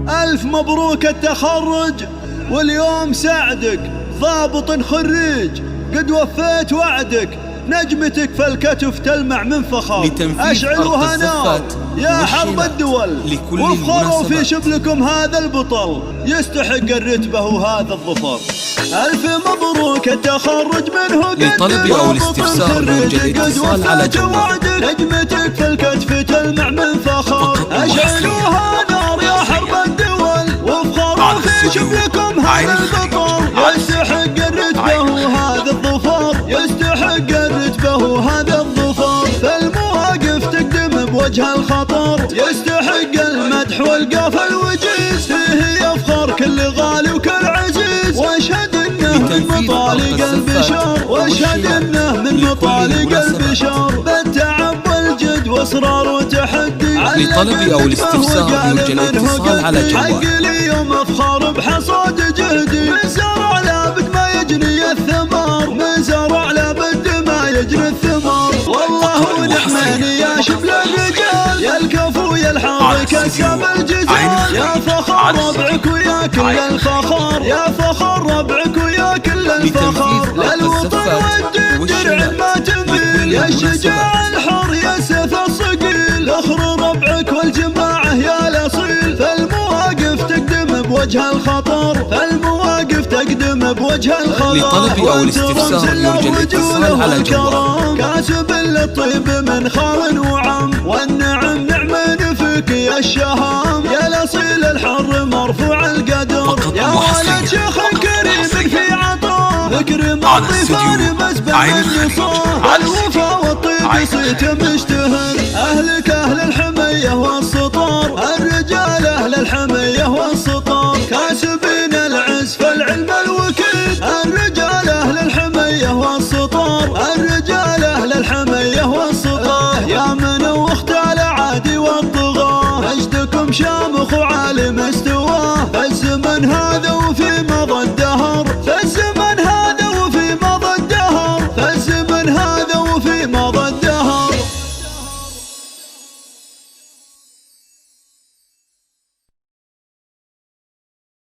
ألف مبروك التخرج، واليوم سعدك ضابط خريج، قد وفيت وعدك، نجمتك في الكتف تلمع من فخر. أشعلوها نار يا حرب الدول، وافخروا في شبلكم هذا البطل، يستحق الرتبة وهذا الظفر. ألف مبروك التخرج منه قد لطلب أو الاستفسار يوجد اتصال على جوال. نجمتك في الكتف تلمع من فخر. أشعلوها نار يا حرب الدول، وافخروا في شبلكم هذا البطل، يستحق الرتبة وهذا الظفر، يستحق الرتبة وهذا الظفر. فالمواقف تقدم بوجه الخطر، يستحق المدح والقاف الوجيز، فيه يفخر كل غالي وكل عزيز. واشهد انه من مطالق البشر، واشهد انه من مطالق البشر، بالتعب والجد واصرار وتحدي. لطلب او الاستفسار يرجى الاتصال على جوال. حق لي يوم افخر بحصاد جهدي، من زرع لابد ما يجني الثمار، من زرع لابد ما يجني الثمار. والله ونعمين يا شبل الرجال، يا الكفو يا الحار كسب الجزال. يا فخر ربعك ويا كل الفخر، يا فخر ربعك ويا كل الفخر. للوطن والدين درع ما تميل، يا الشجاع الحر يا سيف الصقيل. اخر ربعك والجماعة يا الاصيل، فالمواقف تقدم بوجه الخطر، فالمواقف تقدم بوجه الخطر. لطلب او الاستفسار يرجى الاتصال على جوال. كاسب للطيب من خال وعم، والنعم نعم فيك يا الشهام. يا الاصيل الحر مرفوع القدر، يا ولد شيخ كريم في عطاء، ذكر الضيفان مسبح النصار. الوفا والطيب صيت مشتهر، اهلك اهل الحمية والسطار، الرجال اهل الحمية والسطار. كاسبين العز فالعلم الوكيل، الرجال اهل الحمية والسطار، الرجال اهل الحمية والسطار. يا من واختال عادي والطغاة، مجدكم شامخ وعالي مستواه، الزمن هذا وفي مضى